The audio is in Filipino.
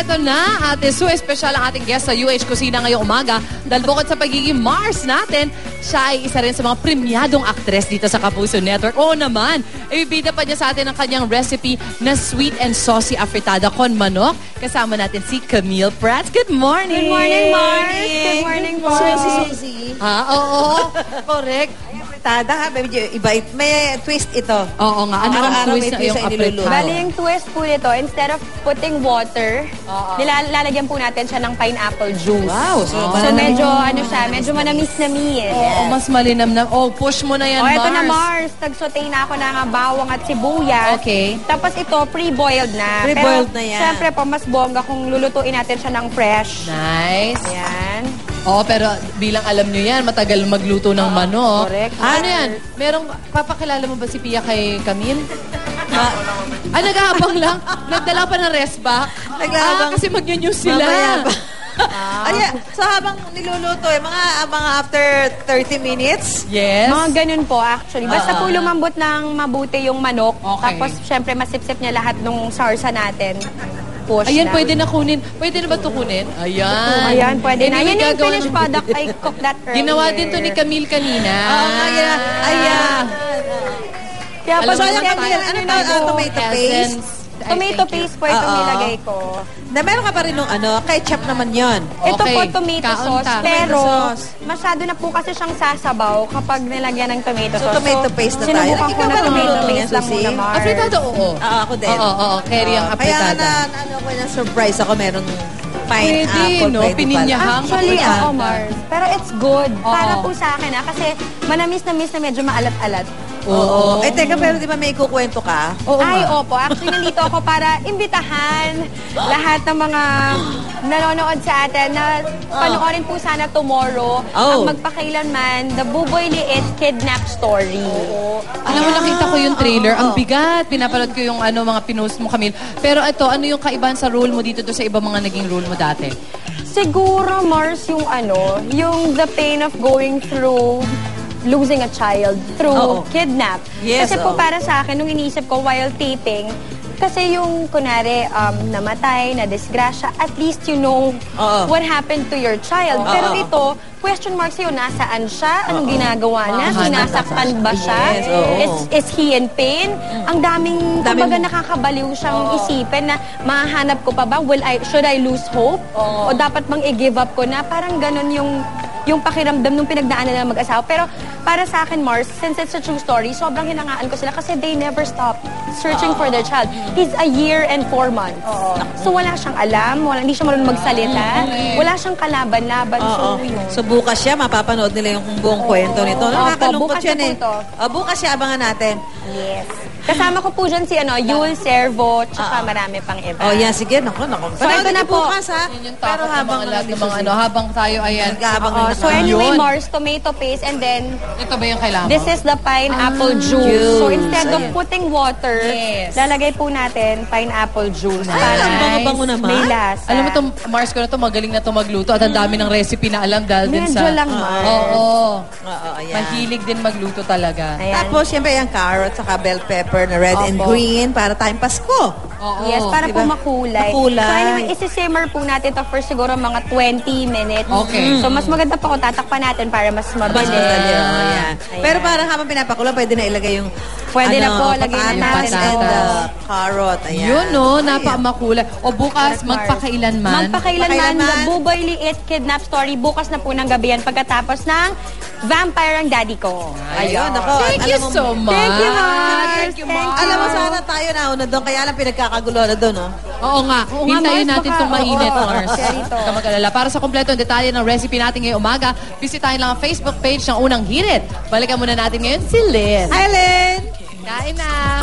eto na, Ate Sue, special ang ating guest sa UH Kusina ngayong umaga. Dahil bukod sa pagiging Mars natin, siya ay isa rin sa mga premyadong aktres dito sa Kapuso Network. Oo naman, ibibida pa niya sa atin ang kanyang recipe na sweet and saucy afritada con manok. Kasama natin si Camille Prats. Good morning! Good morning, Mars! Good morning, Mars! Susie. Oo, correct. Afritada ha, medyo iba. May twist ito. Oo nga, ano ang Araw-araw twist may na twist iyong na niluluto. afritada? Bali, yung twist po nito, instead of putting water, nilalagyan po natin siya ng pineapple juice. Wow! So medyo, medyo manamis-namis. Oo, mas malinam na. Oh, push mo na yan, Mars. Ito na, Mars. Tag-saute na ako ng bawang at sibuyas. Okay. Tapos ito, pre-boiled na. Pre-boiled Pero, na yan. syempre po, mas bongga kung lulutuin natin siya ng fresh. Nice. Ayan. Oo, pero bilang alam nyo yan, matagal magluto ng manok. correct. Ano yan? Merong, papakilala mo ba si Pia kay Camille? Nag-aabang lang. Nagdala pa ng rest back. Nag-aabang. Kasi mag-news sila. Mamaya pa. Ayan, so habang niluluto, mga after 30 minutes, Yes. Mga ganun po, actually. Basta po lumambot ng mabuti yung manok. Okay. Tapos, syempre, masipsip niya lahat ng sarsa natin. Push Ayan, na. pwede na kunin. Pwede na ba ito kunin? Ayan. Ayan, pwede na. Anyway, Yan yung gagawa finished ng- product. I cooked that earlier. Ginawa din to ni Camille kanina. oo nga, ayan. Kaya Alam pag mo So, naman ayan, tayo, ano to, tomato paste? tomato paste po itong Oo. nilagay ko. Na meron ka pa rin nung ketchup naman yon. Ito Okay, po tomato kaunta. sauce, pero Tomato sauce. masyado na po kasi siyang sasabaw kapag nilagyan ng tomato So, sauce. tomato paste na tayo. Sinubukan Ikaw ko ba na tomato nagluluto paste niyan, lang Susie? muna, Mars. Afritada, oo. Ako din. Oo, carry ang Kaya afritada. na surprise ako, meron Pwede, pineapple. no? Pininyahang. Actually, Afritada. Mars. Pero it's good. Oo. Para po sa akin, kasi manamis-namis na medyo maalat-alat. Oo. Teka, pero di ba may ikukwento ka? Oo Ay, nga. opo. Actually, nandito ako para imbitahan lahat ng mga nanonood sa atin na panoorin po sana tomorrow ang magpakailanman, The Buboy Liit Kidnap Story. Alam mo, nakita ko yung trailer. Ang bigat. Pinapanood ko yung mga pinost mo, Camille. Pero ito, ano yung kaibahan sa role mo dito sa iba mga naging role mo dati? Siguro, Mars, yung the pain of going through losing a child through kidnap. Yes, Kasi po oo. para sa akin, nung iniisip ko while taping, kasi yung, kunwari, namatay, na-disgrasya, at least you know what happened to your child. Pero ito, question marks yun, nasaan siya? Anong ginagawa niya? Sinasaktan ba siya? Yes, oo. Is he in pain? Ang daming, kumbaga nakakabaliw siyang isipin na mahanap ko pa ba? Should I lose hope? O dapat bang i-give up ko na? Parang ganun yung pakiramdam nung pinagdaanan nila mag-asawa. Pero para sa akin, Mars, since it's a true story, sobrang hinangaan ko sila kasi they never stop searching for their child. He's a year and 4 months. So wala siyang alam, hindi siya marunong magsalita, wala siyang kalaban-laban. So, yun. So bukas siya, mapapanood nila yung buong kwento nito. Nakakalungkot bukas yan na po eh. ito. Bukas siya, abangan natin. Yes. Kasama ko po dyan si Yul Servo, tsaka marami pang iba. Oh, yan, sige. Naku. So, ito na po. Bukas, ha? Yun yung Pero takot habang ng mga lahat ng mga habang tayo, ayan. Nag-aabang na So anyway, Yun. Mars, tomato paste, and then Ito ba yung kailangan? this is the pineapple juice. So instead of Ayan. putting water, Yes. lalagay po natin pineapple juice. Para ang bango-bango naman. may lasa. Alam mo itong Mars ko na to, magaling na to magluto at ang dami ng recipe na alam dahil din Medyo sa... lang, Mars. Oo. Oo, ayan. Mahilig din magluto talaga. Ayan. Tapos, siyempre, yung carrot, saka bell pepper na red and Opo. green para tayong Pasko. Oo. Yes, para Diba? po makulay. Makulay. So anyway, isi-simmer po natin to for siguro mga 20 minutes. Okay. So mas maganda pa kung tatakpan natin para mas Mas mabilis. madali. Oh, yan. Ayan. Pero parang habang pinapakulo, pwede na ilagay yung Pwede na po, lagyan na patatas natin and ito. carrot. Ayan. Yun, no? Ayan. Napakamakulay. O bukas, Mars. magpakailanman. Magpakailanman, The Buboy Liit Kidnap Story. Bukas na po ng gabi yan pagkatapos ng Vampire ang Daddy Ko. Ayun, ako. Thank you so much. Thank you, Mars. Thank you, Mars. Alam mo, sana tayo nauna doon. Kaya lang pinagkakagulo na doon, no? Oo nga. Hintayin Mars, natin baka- itong mainit, oo, Mars. kaya rito. Huwag ka mag-alala. Para sa kompleto ang detalye ng recipe natin ngayong umaga, bisitahin lang ang Facebook page ng Unang Hirit. Balikan muna natin ngayon si Lynn. Hi, Len! Kain na!